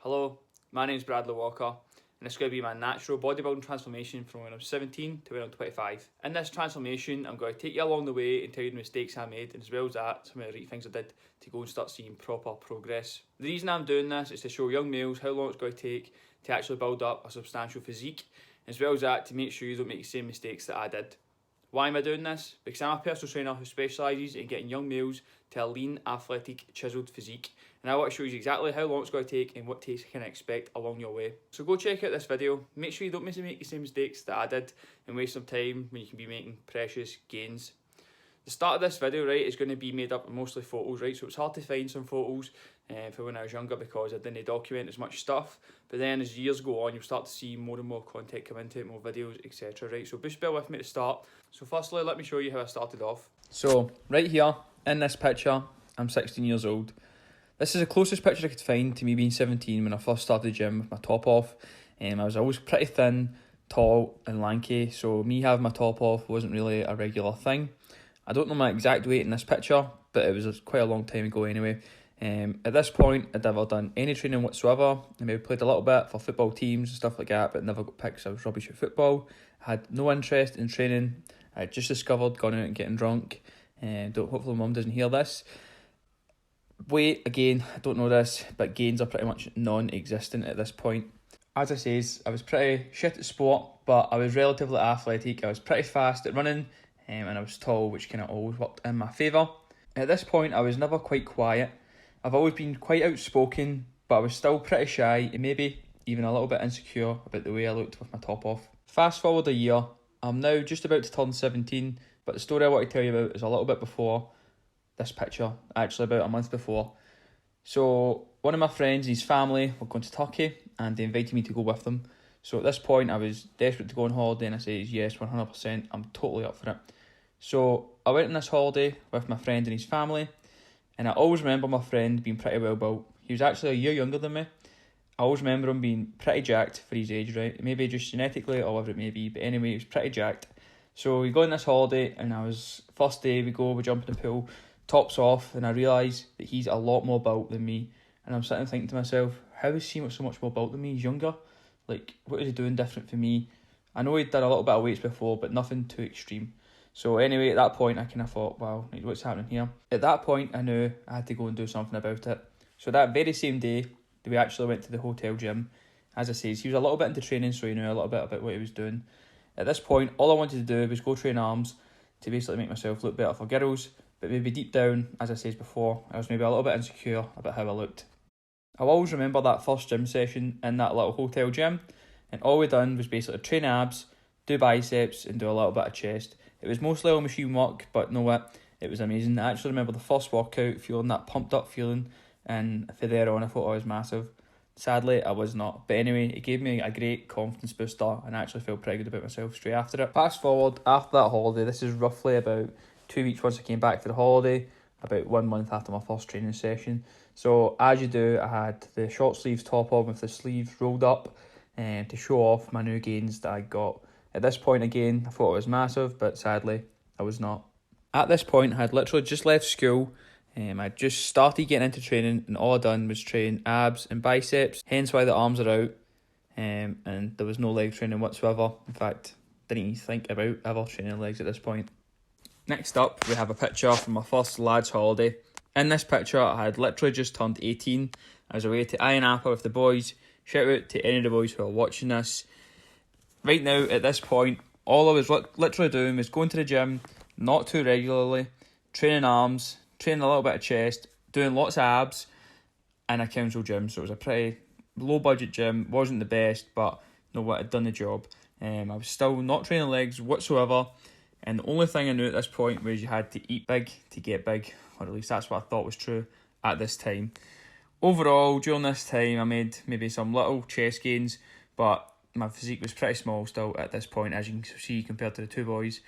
Hello, my name is Bradleywalkr, and it's going to be my natural bodybuilding transformation from when I'm 17 to when I'm 25. In this transformation, I'm going to take you along the way and tell you the mistakes I made, and as well as that, some of the right things I did to go and start seeing proper progress. The reason I'm doing this is to show young males how long it's going to take to actually build up a substantial physique, as well as that to make sure you don't make the same mistakes that I did. Why am I doing this? Because I'm a personal trainer who specialises in getting young males to a lean, athletic, chiselled physique, and I want to show you exactly how long it's going to take and what takes you can expect along your way. So go check out this video, make sure you don't make the same mistakes that I did and waste some time when you can be making precious gains. The start of this video, right, is going to be made up of mostly photos, right, so it's hard to find some photos for when I was younger because I didn't document as much stuff, but then as years go on you'll start to see more and more content come into it, more videos, etc, right, so just bear with me to start. So firstly, let me show you how I started off. So right here, in this picture, I'm 16 years old. This is the closest picture I could find to me being 17 when I first started the gym with my top off. I was always pretty thin, tall and lanky, so me having my top off wasn't really a regular thing. I don't know my exact weight in this picture, but it was quite a long time ago anyway. At this point, I'd never done any training whatsoever. I maybe played a little bit for football teams and stuff like that, but never got picked because I was rubbish at football. I had no interest in training. I had just discovered going out and getting drunk. Hopefully mum doesn't hear this. Weight, again, I don't know this, but gains are pretty much non-existent at this point. As I says, I was pretty shit at sport, but I was relatively athletic. I was pretty fast at running, and I was tall, which kind of always worked in my favour. At this point, I was never quite quiet. I've always been quite outspoken, but I was still pretty shy and maybe even a little bit insecure about the way I looked with my top off. Fast forward a year, I'm now just about to turn 17, but the story I want to tell you about is a little bit before this picture, actually about a month before. So one of my friends and his family were going to Turkey and they invited me to go with them. So at this point I was desperate to go on holiday and I said yes, 100%, I'm totally up for it. So I went on this holiday with my friend and his family, and I always remember my friend being pretty well built. He was actually a year younger than me. I always remember him being pretty jacked for his age, right? Maybe just genetically or whatever it may be, but anyway, he was pretty jacked. So we go on this holiday and first day we jump in the pool, tops off, and I realise that he's a lot more built than me. And I'm sitting thinking to myself, how is he so much more built than me? He's younger. Like, what is he doing different for me? I know he'd done a little bit of weights before, but nothing too extreme. So anyway, at that point, I kind of thought, wow, what's happening here? At that point, I knew I had to go and do something about it. So that very same day, we actually went to the hotel gym. As I say, he was a little bit into training, so he knew a little bit about what he was doing. At this point, all I wanted to do was go train arms to basically make myself look better for girls, but maybe deep down, as I said before, I was maybe a little bit insecure about how I looked. I'll always remember that first gym session in that little hotel gym, and all we done was basically train abs, do biceps, and do a little bit of chest. It was mostly all machine work, but know what? It was amazing. I actually remember the first workout feeling that pumped up feeling, and from there on I thought I was massive. Sadly, I was not. But anyway, it gave me a great confidence booster and I actually felt pretty good about myself straight after it. Fast forward, after that holiday, this is roughly about 2 weeks once I came back for the holiday, about 1 month after my first training session. So as you do, I had the short sleeves top on with the sleeves rolled up to show off my new gains that I got. At this point again, I thought I was massive, but sadly, I was not. At this point, I had literally just left school. I just started getting into training and all I done was train abs and biceps, hence why the arms are out, and there was no leg training whatsoever. In fact, didn't even think about ever training legs at this point. Next up, we have a picture from my first lads holiday. In this picture, I had literally just turned 18. I was away to Ayia Napa with the boys. Shout out to any of the boys who are watching this. Right now, at this point, all I was literally doing was going to the gym, not too regularly, training arms, training a little bit of chest, doing lots of abs, in a council gym. So it was a pretty low budget gym, wasn't the best, but you know what, I'd done the job. I was still not training legs whatsoever, and the only thing I knew at this point was you had to eat big to get big, or at least that's what I thought was true at this time. Overall, during this time, I made maybe some little chest gains, but my physique was pretty small still at this point, as you can see, compared to the two boys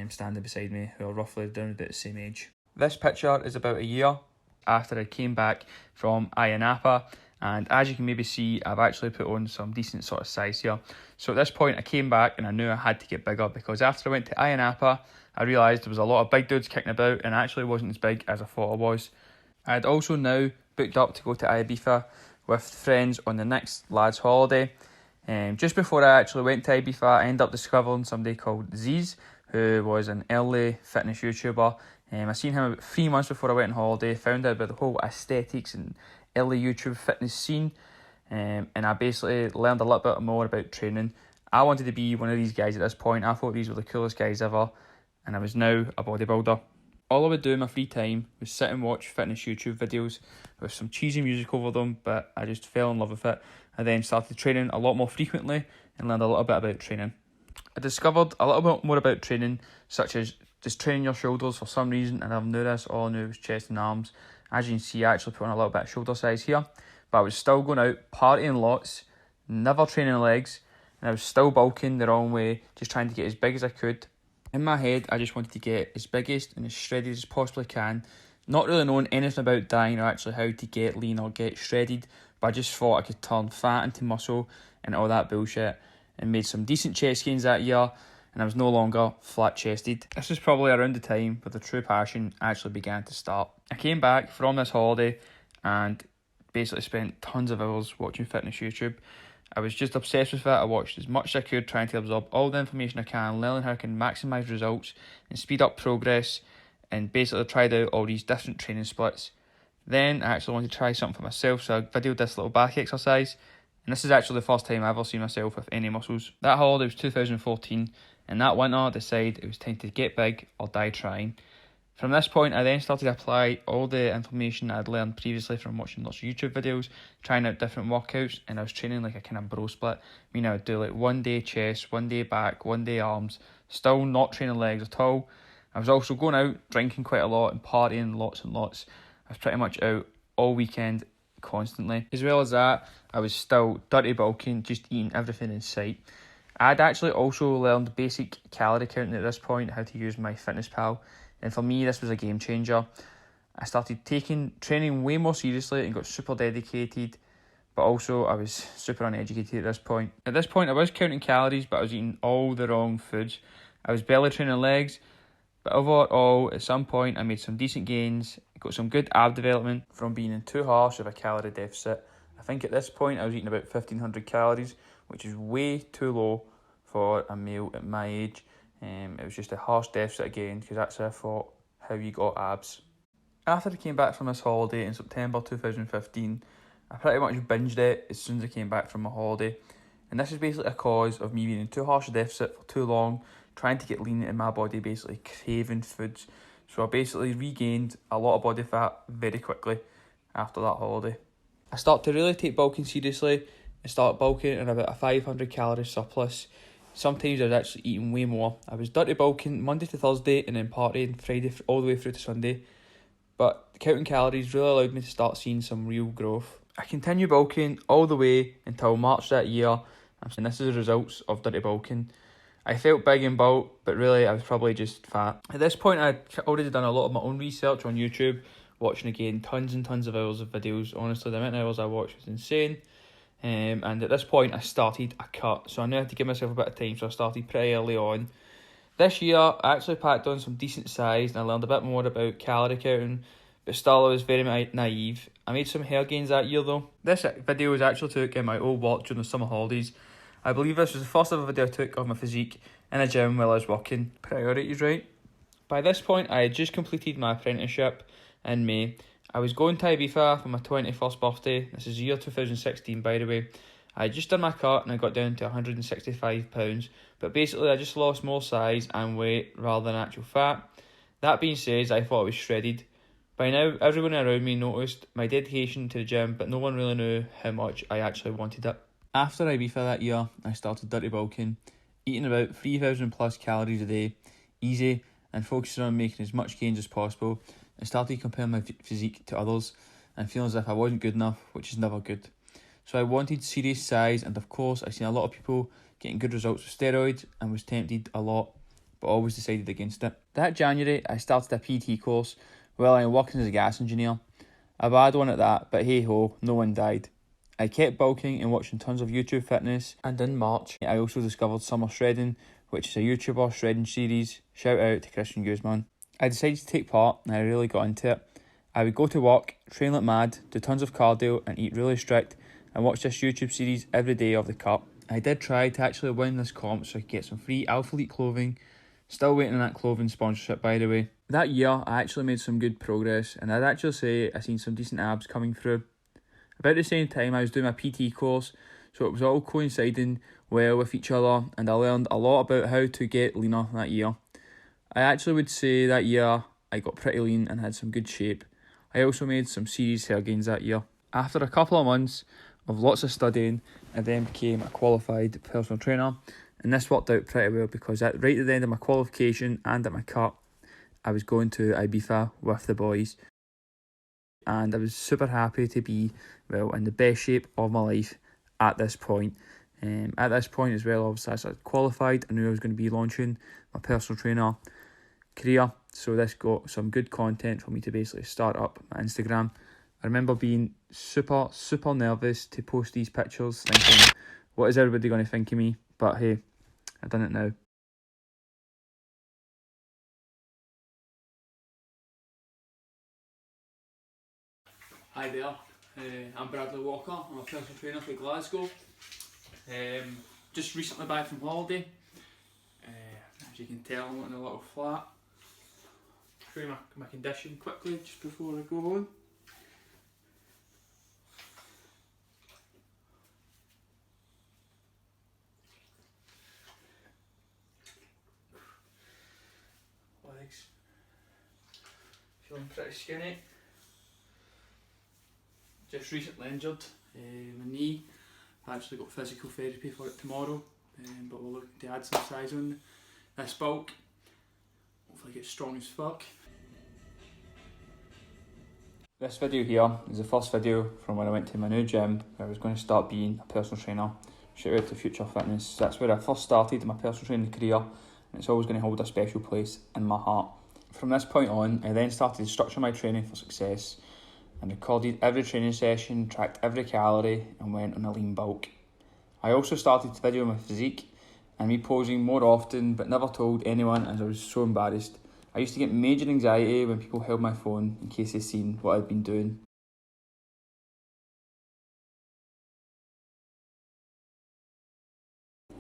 standing beside me, who are roughly down about the same age. This picture is about a year after I came back from Ayia Napa, and as you can maybe see, I've actually put on some decent sort of size here. So at this point I came back and I knew I had to get bigger, because after I went to Ayia Napa, I realised there was a lot of big dudes kicking about and I actually wasn't as big as I thought I was. I had also now booked up to go to Ibiza with friends on the next lad's holiday. Just before I actually went to Ibiza, I ended up discovering somebody called Ziz, who was an early fitness YouTuber. I seen him about 3 months before I went on holiday, found out about the whole aesthetics and early YouTube fitness scene, and I basically learned a little bit more about training. I wanted to be one of these guys at this point. I thought these were the coolest guys ever, and I was now a bodybuilder. All I would do in my free time was sit and watch fitness YouTube videos with some cheesy music over them, but I just fell in love with it. I then started training a lot more frequently and learned a little bit about training. I discovered a little bit more about training, such as just training your shoulders for some reason, and I knew this, all I knew was chest and arms. As you can see, I actually put on a little bit of shoulder size here, but I was still going out partying lots, never training legs, and I was still bulking the wrong way, just trying to get as big as I could. In my head, I just wanted to get as biggest and as shredded as possibly can, not really knowing anything about diet or actually how to get lean or get shredded, but I just thought I could turn fat into muscle and all that bullshit, and made some decent chest gains that year, and I was no longer flat-chested. This was probably around the time where the true passion actually began to start. I came back from this holiday and basically spent tons of hours watching fitness YouTube. I was just obsessed with it. I watched as much as I could, trying to absorb all the information I can, learning how I can maximise results and speed up progress, and basically tried out all these different training splits. Then I actually wanted to try something for myself, so I videoed this little back exercise, and this is actually the first time I've ever seen myself with any muscles. That holiday was 2014, and that winter I decided it was time to get big or die trying. From this point, I then started to apply all the information I'd learned previously from watching lots of YouTube videos, trying out different workouts, and I was training like a kind of bro split. I would do like 1 day chest, 1 day back, 1 day arms, still not training legs at all. I was also going out, drinking quite a lot and partying lots and lots. I was pretty much out all weekend, constantly. As well as that, I was still dirty bulking, just eating everything in sight. I'd actually also learned basic calorie counting at this point, how to use my MyFitnessPal. And for me, this was a game changer. I started taking training way more seriously and got super dedicated, but also I was super uneducated at this point. At this point, I was counting calories, but I was eating all the wrong foods. I was barely training legs, but overall, at some point, I made some decent gains, got some good ab development from being in too harsh of a calorie deficit. I think at this point, I was eating about 1,500 calories, which is way too low for a male at my age. It was just a harsh deficit again, because that's I thought how you got abs. After I came back from this holiday in September 2015, I pretty much binged it as soon as I came back from my holiday. And this is basically a cause of me being in too harsh a deficit for too long, trying to get lean in my body, basically craving foods. So I basically regained a lot of body fat very quickly after that holiday. I started to really take bulking seriously and start bulking in about a 500 calorie surplus. Sometimes I was actually eating way more. I was dirty bulking Monday to Thursday and then partying Friday all the way through to Sunday. But counting calories really allowed me to start seeing some real growth. I continued bulking all the way until March that year, and this is the results of dirty bulking. I felt big in bulk, but really I was probably just fat. At this point, I'd already done a lot of my own research on YouTube, watching again tons and tons of hours of videos. Honestly, the amount of hours I watched was insane. And at this point, I started a cut, so I knew I had to give myself a bit of time, so I started pretty early on. This year, I actually packed on some decent size, and I learned a bit more about calorie counting, but still I was very naive. I made some hair gains that year though. This video was actually took in my old work during the summer holidays. I believe this was the first ever video I took of my physique in a gym while I was working. Priorities, right? By this point, I had just completed my apprenticeship in May. I was going to Ibiza for my 21st birthday. This is the year 2016, by the way. I had just done my cut and I got down to £165, but basically I just lost more size and weight rather than actual fat. That being said, I thought I was shredded. By now, everyone around me noticed my dedication to the gym, but no one really knew how much I actually wanted it. After Ibiza that year, I started dirty bulking, eating about 3,000 plus calories a day, easy, and focusing on making as much gains as possible. I started comparing my physique to others and feeling as if I wasn't good enough, which is never good. So I wanted serious size, and of course I seen a lot of people getting good results with steroids and was tempted a lot, but always decided against it. That January I started a PT course while I'm working as a gas engineer. A bad one at that, but hey ho, no one died. I kept bulking and watching tons of YouTube fitness, and in March I also discovered Summer Shredding, which is a YouTuber shredding series. Shout out to Christian Guzman. I decided to take part and I really got into it. I would go to work, train like mad, do tons of cardio and eat really strict and watch this YouTube series every day of the cup. I did try to actually win this comp so I could get some free Alpha Elite clothing. Still waiting on that clothing sponsorship, by the way. That year, I actually made some good progress and I'd actually say I seen some decent abs coming through. About the same time, I was doing my PT course, so it was all coinciding well with each other and I learned a lot about how to get leaner that year. I actually would say that year I got pretty lean and had some good shape. I also made some serious hair gains that year. After a couple of months of lots of studying, I then became a qualified personal trainer, and this worked out pretty well because right at the end of my qualification and at my cut, I was going to Ibiza with the boys, and I was super happy to be, well, in the best shape of my life at this point. At this point as well, obviously, as I qualified, I knew I was going to be launching my personal trainer career, so this got some good content for me to basically start up my Instagram. I remember being super nervous to post these pictures, thinking, what is everybody going to think of me? But hey, I've done it now. Hi there, I'm Bradleywalkr. I'm a personal trainer for Glasgow. Just recently back from holiday. As you can tell, I'm in a little flat. Show you my condition quickly just before I go on. Legs. Feeling pretty skinny. Just recently injured my knee. I've actually got physical therapy for it tomorrow, but we're looking to add some size on this bulk. Hopefully get strong as fuck. This video here is the first video from when I went to my new gym where I was going to start being a personal trainer. Shout out to Future Fitness. That's where I first started my personal training career, and it's always going to hold a special place in my heart. From this point on, I then started to structure my training for success and recorded every training session, tracked every calorie and went on a lean bulk. I also started to video my physique and me posing more often but never told anyone as I was so embarrassed. I used to get major anxiety when people held my phone in case they seen what I'd been doing.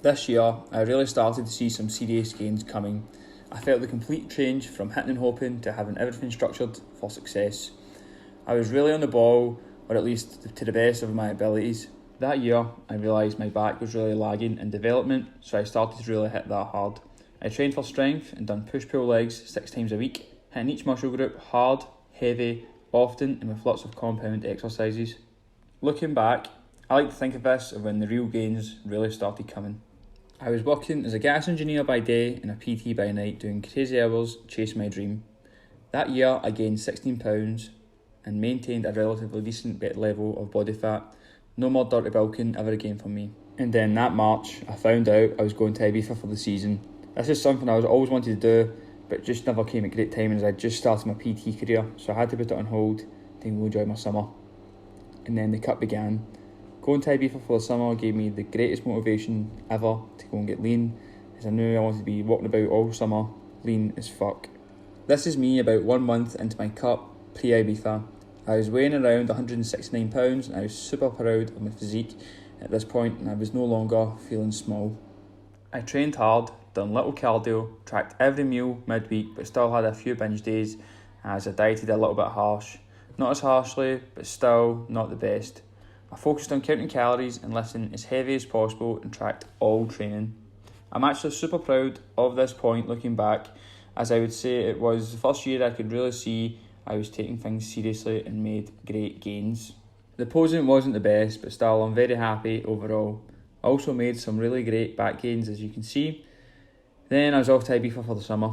This year, I really started to see some serious gains coming. I felt the complete change from hitting and hoping to having everything structured for success. I was really on the ball, or at least to the best of my abilities. That year, I realised my back was really lagging in development, so I started to really hit that hard. I trained for strength and done push-pull legs 6 times a week, hitting each muscle group hard, heavy, often and with lots of compound exercises. Looking back, I like to think of this as when the real gains really started coming. I was working as a gas engineer by day and a PT by night, doing crazy hours chasing my dream. That year I gained 16 pounds and maintained a relatively decent level of body fat. No more dirty bulking ever again for me. And then that March I found out I was going to Ibiza for the season. This is something I was always wanted to do, but just never came at great timing as I just started my PT career, so I had to put it on hold to go enjoy my summer. And then the cut began. Going to Ibiza for the summer gave me the greatest motivation ever to go and get lean, as I knew I wanted to be walking about all summer, lean as fuck. This is me about 1 month into my cut pre-Ibiza. I was weighing around 169 pounds and I was super proud of my physique at this point, and I was no longer feeling small. I trained hard, done little cardio, tracked every meal midweek, but still had a few binge days as I dieted a little bit harsh. Not as harshly, but still not the best. I focused on counting calories and lifting as heavy as possible and tracked all training. I'm actually super proud of this point looking back, as I would say it was the first year I could really see I was taking things seriously and made great gains. The posing wasn't the best, but still I'm very happy overall. I also made some really great back gains, as you can see. Then I was off to Ibiza for the summer.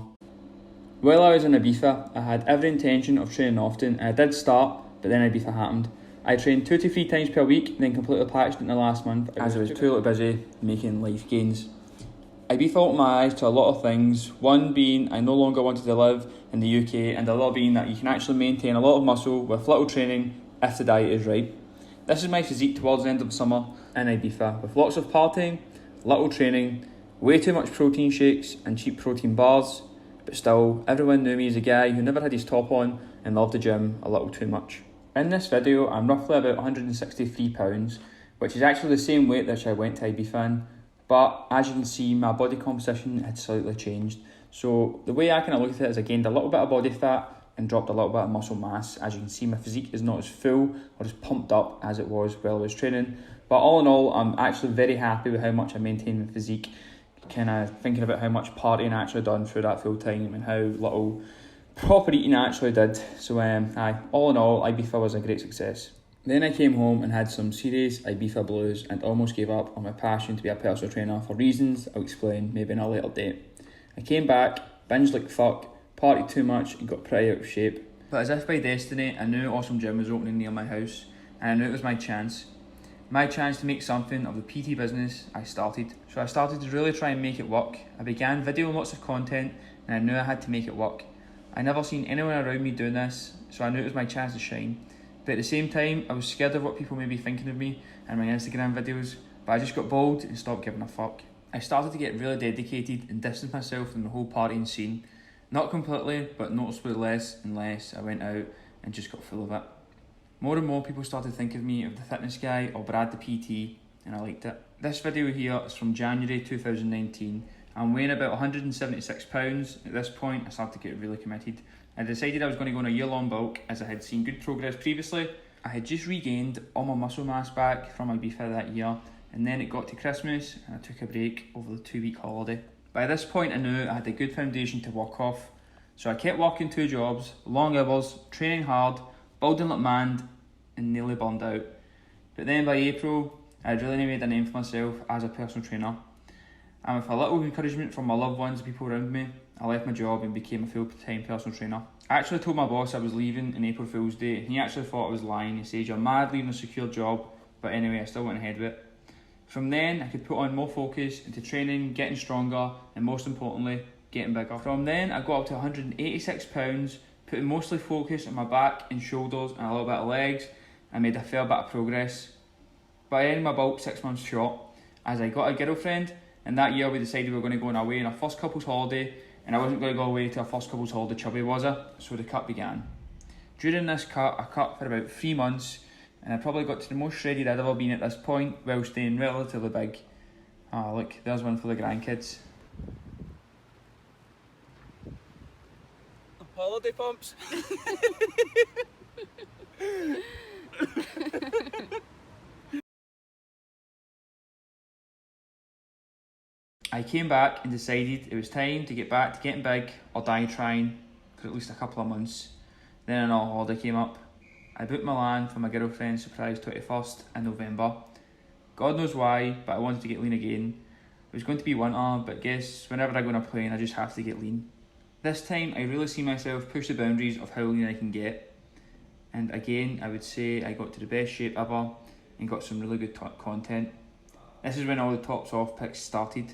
While I was in Ibiza, I had every intention of training often, and I did start, but then Ibiza happened. I trained 2 to 3 times per week, then completely patched in the last month as I was too busy making life gains. Ibiza opened my eyes to a lot of things, one being I no longer wanted to live in the UK, and the other being that you can actually maintain a lot of muscle with little training if the diet is right. This is my physique towards the end of the summer in Ibiza, with lots of partying, little training, way too much protein shakes and cheap protein bars, but still everyone knew me as a guy who never had his top on and love the gym a little too much. In this video, I'm roughly about £163, which is actually the same weight that I went to Ibiza in, but as you can see, my body composition had slightly changed. So the way I kind of look at it is I gained a little bit of body fat and dropped a little bit of muscle mass. As you can see, my physique is not as full or as pumped up as it was while I was training. But all in all, I'm actually very happy with how much I maintained my physique. Kind of thinking about how much partying I actually done through that full time and how little proper eating I actually did. So all in all, Ibiza was a great success. Then I came home and had some serious Ibiza blues and almost gave up on my passion to be a personal trainer for reasons I'll explain maybe in a later date. I came back, binged like fuck, partied too much and got pretty out of shape. But as if by destiny, a new awesome gym was opening near my house and I knew it was my chance. My chance to make something of the PT business I started. So I started to really try and make it work. I began videoing lots of content and I knew I had to make it work. I never seen anyone around me doing this, so I knew it was my chance to shine. But at the same time, I was scared of what people may be thinking of me and my Instagram videos, but I just got bold and stopped giving a fuck. I started to get really dedicated and distance myself from the whole partying scene. Not completely, but noticeably less and less I went out and just got full of it. More and more people started to think of me as the fitness guy or Brad the PT, and I liked it. This video here is from January 2019. I'm weighing about £176. At this point, I started to get really committed. I decided I was going to go on a year-long bulk as I had seen good progress previously. I had just regained all my muscle mass back from Ibiza that year, and then it got to Christmas and I took a break over the 2-week holiday. By this point, I knew I had a good foundation to work off, so I kept working 2 jobs, long hours, training hard, building like mad, and nearly burned out. But then by April, I had really made a name for myself as a personal trainer. And with a little encouragement from my loved ones and people around me, I left my job and became a full-time personal trainer. I actually told my boss I was leaving on April Fool's Day, and he actually thought I was lying. He said, "You're mad leaving a secure job," but anyway, I still went ahead with it. From then, I could put on more focus into training, getting stronger, and most importantly, getting bigger. From then, I got up to £186, putting mostly focus on my back and shoulders and a little bit of legs, and made a fair bit of progress. But I ended my bulk 6 months short, as I got a girlfriend, and that year we decided we were going to go on away on our first couple's holiday, and I wasn't going to go away to our first couple's holiday chubby, was I? So the cut began. During this cut, I cut for about 3 months, and I probably got to the most shredded I'd ever been at this point, while staying relatively big. Ah, look, there's one for the grandkids. Holiday pumps. I came back and decided it was time to get back to getting big or die trying for at least a couple of months. Then another holiday came up. I booked Milan for my girlfriend's surprise 21st in November. God knows why, but I wanted to get lean again. It was going to be winter, but guess whenever I go on a plane I just have to get lean. This time I really see myself push the boundaries of how lean I can get. And again, I would say I got to the best shape ever and got some really good content. This is when all the tops off pics started.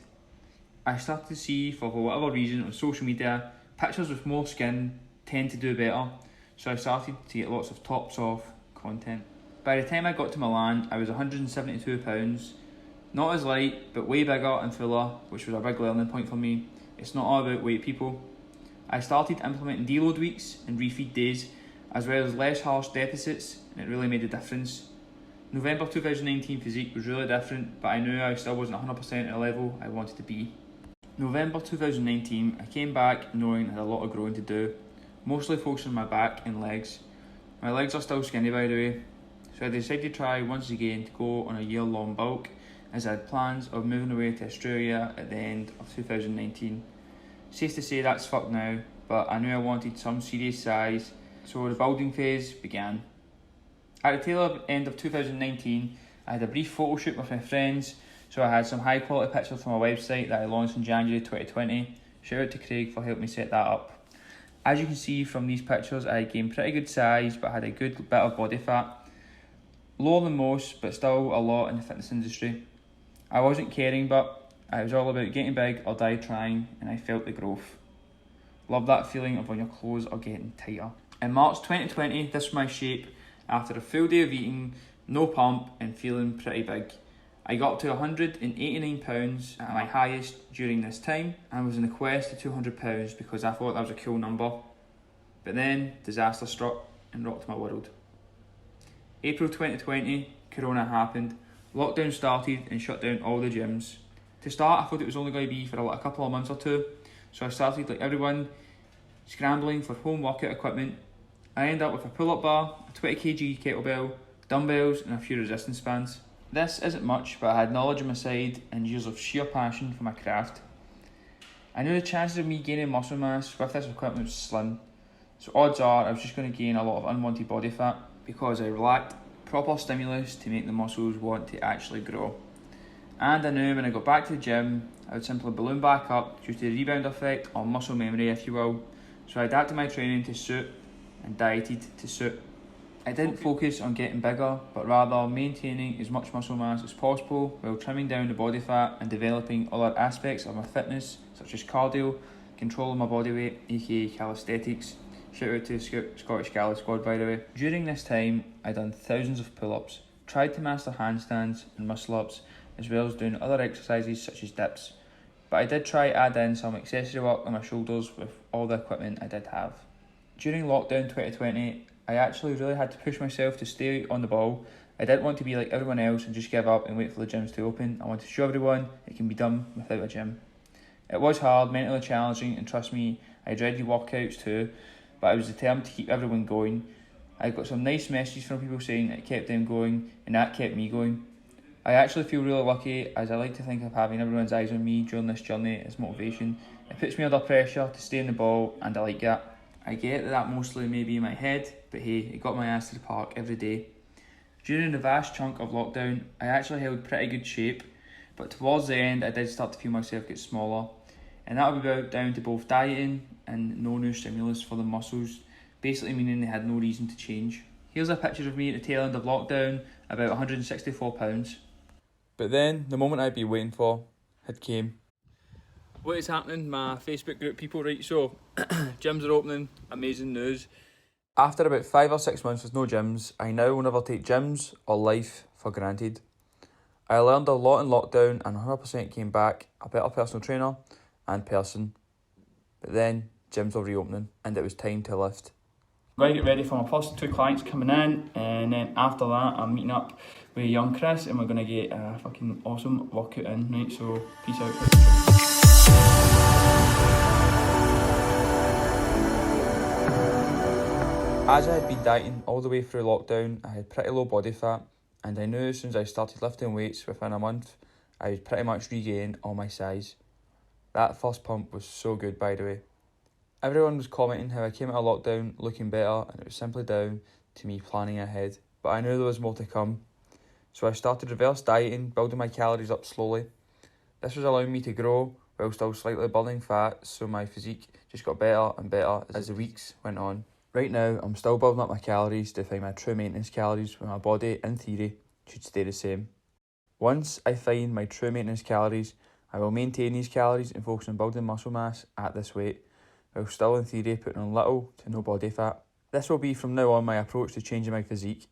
I started to see, for whatever reason, on social media, pictures with more skin tend to do better, so I started to get lots of tops off content. By the time I got to Milan, I was £172, not as light, but way bigger and fuller, which was a big learning point for me. It's not all about weight, people. I started implementing deload weeks and refeed days, as well as less harsh deficits, and it really made a difference. November 2019 physique was really different, but I knew I still wasn't 100% at the level I wanted to be. November 2019, I came back knowing I had a lot of growing to do, mostly focusing on my back and legs. My legs are still skinny, by the way, so I decided to try once again to go on a year-long bulk, as I had plans of moving away to Australia at the end of 2019. Safe to say that's fucked now, but I knew I wanted some serious size, so the building phase began. At the tail end of 2019, I had a brief photo shoot with my friends, so I had some high quality pictures from my website that I launched in January 2020. Shout out to Craig for helping me set that up. As you can see from these pictures, I gained pretty good size, but had a good bit of body fat. Lower than most, but still a lot in the fitness industry. I wasn't caring, but it was all about getting big or die trying, and I felt the growth. Love that feeling of when your clothes are getting tighter. In March 2020, this was my shape after a full day of eating, no pump, and feeling pretty big. I got up to £189 at my highest during this time, and was in the quest to £200 because I thought that was a cool number. But then disaster struck and rocked my world. April 2020, Corona happened, lockdown started and shut down all the gyms. To start, I thought it was only going to be for a couple of months or two, so I started, like everyone, scrambling for home workout equipment. I ended up with a pull-up bar, a 20kg kettlebell, dumbbells and a few resistance bands. This isn't much, but I had knowledge on my side and years of sheer passion for my craft. I knew the chances of me gaining muscle mass with this equipment was slim, so odds are I was just going to gain a lot of unwanted body fat because I lacked proper stimulus to make the muscles want to actually grow. And I knew when I got back to the gym, I would simply balloon back up due to the rebound effect or muscle memory, if you will. So I adapted my training to suit and dieted to suit. I didn't focus on getting bigger, but rather maintaining as much muscle mass as possible while trimming down the body fat and developing other aspects of my fitness, such as cardio, controlling my body weight, aka calisthenics. Shout out to the Scottish Galley squad, by the way. During this time, I done thousands of pull-ups, tried to master handstands and muscle-ups, as well as doing other exercises such as dips. But I did try add in some accessory work on my shoulders with all the equipment I did have. During lockdown 2020, I actually really had to push myself to stay on the ball. I didn't want to be like everyone else and just give up and wait for the gyms to open. I wanted to show everyone it can be done without a gym. It was hard, mentally challenging, and trust me, I dreaded workouts too, but I was determined to keep everyone going. I got some nice messages from people saying it kept them going, and that kept me going. I actually feel really lucky, as I like to think of having everyone's eyes on me during this journey as motivation. It puts me under pressure to stay in the ball, and I like that. I get that mostly may be in my head, but hey, it got my ass to the park every day. During the vast chunk of lockdown, I actually held pretty good shape, but towards the end I did start to feel myself get smaller, and that would be down to both dieting and no new stimulus for the muscles, basically meaning they had no reason to change. Here's a picture of me at the tail end of lockdown, about 164 pounds. But then, the moment I'd been waiting for had came. What is happening? My Facebook group people, right? So, gyms are opening, amazing news. After about 5 or 6 months with no gyms, I now will never take gyms or life for granted. I learned a lot in lockdown and 100% came back a better personal trainer and person. But then, gyms were reopening and it was time to lift. I'm going to get ready for my first 2 clients coming in, and then after that I'm meeting up with young Chris and we're going to get a fucking awesome workout in, right? So, peace out. As I had been dieting all the way through lockdown, I had pretty low body fat, and I knew as soon as I started lifting weights within a month, I would pretty much regain all my size. That first pump was so good, by the way. Everyone was commenting how I came out of lockdown looking better, and it was simply down to me planning ahead. But I knew there was more to come. So I started reverse dieting, building my calories up slowly. This was allowing me to grow while still slightly burning fat, so my physique just got better and better as the weeks went on. Right now, I'm still building up my calories to find my true maintenance calories, where my body, in theory, should stay the same. Once I find my true maintenance calories, I will maintain these calories and focus on building muscle mass at this weight, while still in theory putting on little to no body fat. This will be from now on my approach to changing my physique,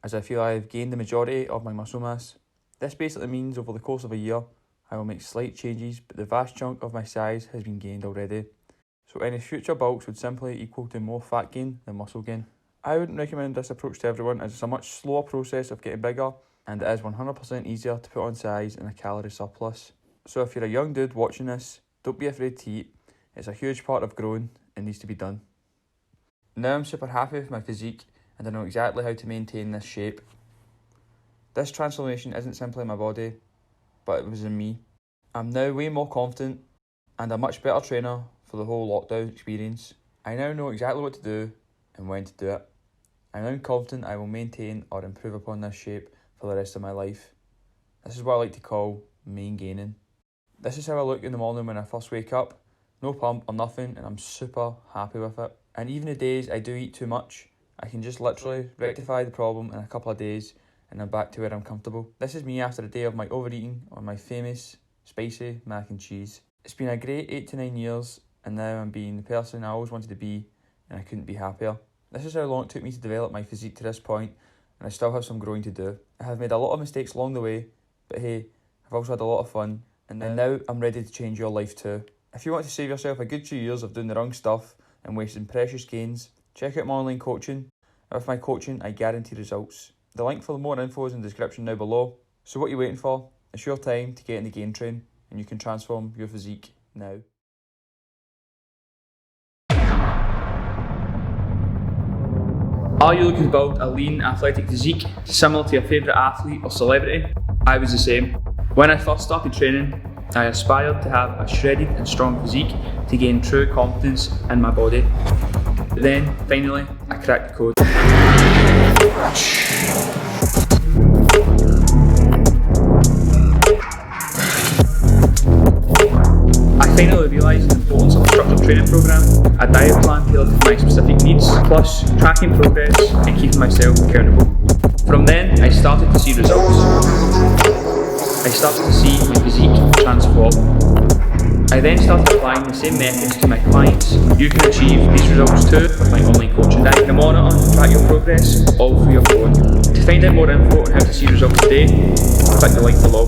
as I feel I have gained the majority of my muscle mass. This basically means over the course of a year, I will make slight changes, but the vast chunk of my size has been gained already. So any future bulks would simply equal to more fat gain than muscle gain. I wouldn't recommend this approach to everyone, as it's a much slower process of getting bigger, and it is 100% easier to put on size in a calorie surplus. So if you're a young dude watching this, don't be afraid to eat. It's a huge part of growing and needs to be done. Now I'm super happy with my physique and I know exactly how to maintain this shape. This transformation isn't simply my body, but it was in me. I'm now way more confident and a much better trainer for the whole lockdown experience. I now know exactly what to do and when to do it. I'm now confident I will maintain or improve upon this shape for the rest of my life. This is what I like to call main gaining. This is how I look in the morning when I first wake up. No pump or nothing, and I'm super happy with it. And even the days I do eat too much, I can just literally rectify the problem in a couple of days and I'm back to where I'm comfortable. This is me after a day of my overeating on my famous spicy mac and cheese. It's been a great 8 to 9 years, and now I'm being the person I always wanted to be, and I couldn't be happier. This is how long it took me to develop my physique to this point, and I still have some growing to do. I have made a lot of mistakes along the way, but hey, I've also had a lot of fun, and now I'm ready to change your life too. If you want to save yourself a good few years of doing the wrong stuff and wasting precious gains, check out my online coaching. With my coaching, I guarantee results. The link for more info is in the description now below. So what are you waiting for? It's your time to get in the game train and you can transform your physique now. Are you looking to build a lean, athletic physique similar to your favourite athlete or celebrity? I was the same. When I first started training, I aspired to have a shredded and strong physique to gain true confidence in my body. But then, finally, I cracked the code. I finally realised the importance of a structured training programme, a diet plan tailored to my specific needs, plus tracking progress and keeping myself accountable. From then, I started to see results. I started to see my physique transform. I then started applying the same methods to my clients. You can achieve these results too with my online coaching. I can monitor and track your progress all through your phone. To find out more info on how to see results today, click the link below.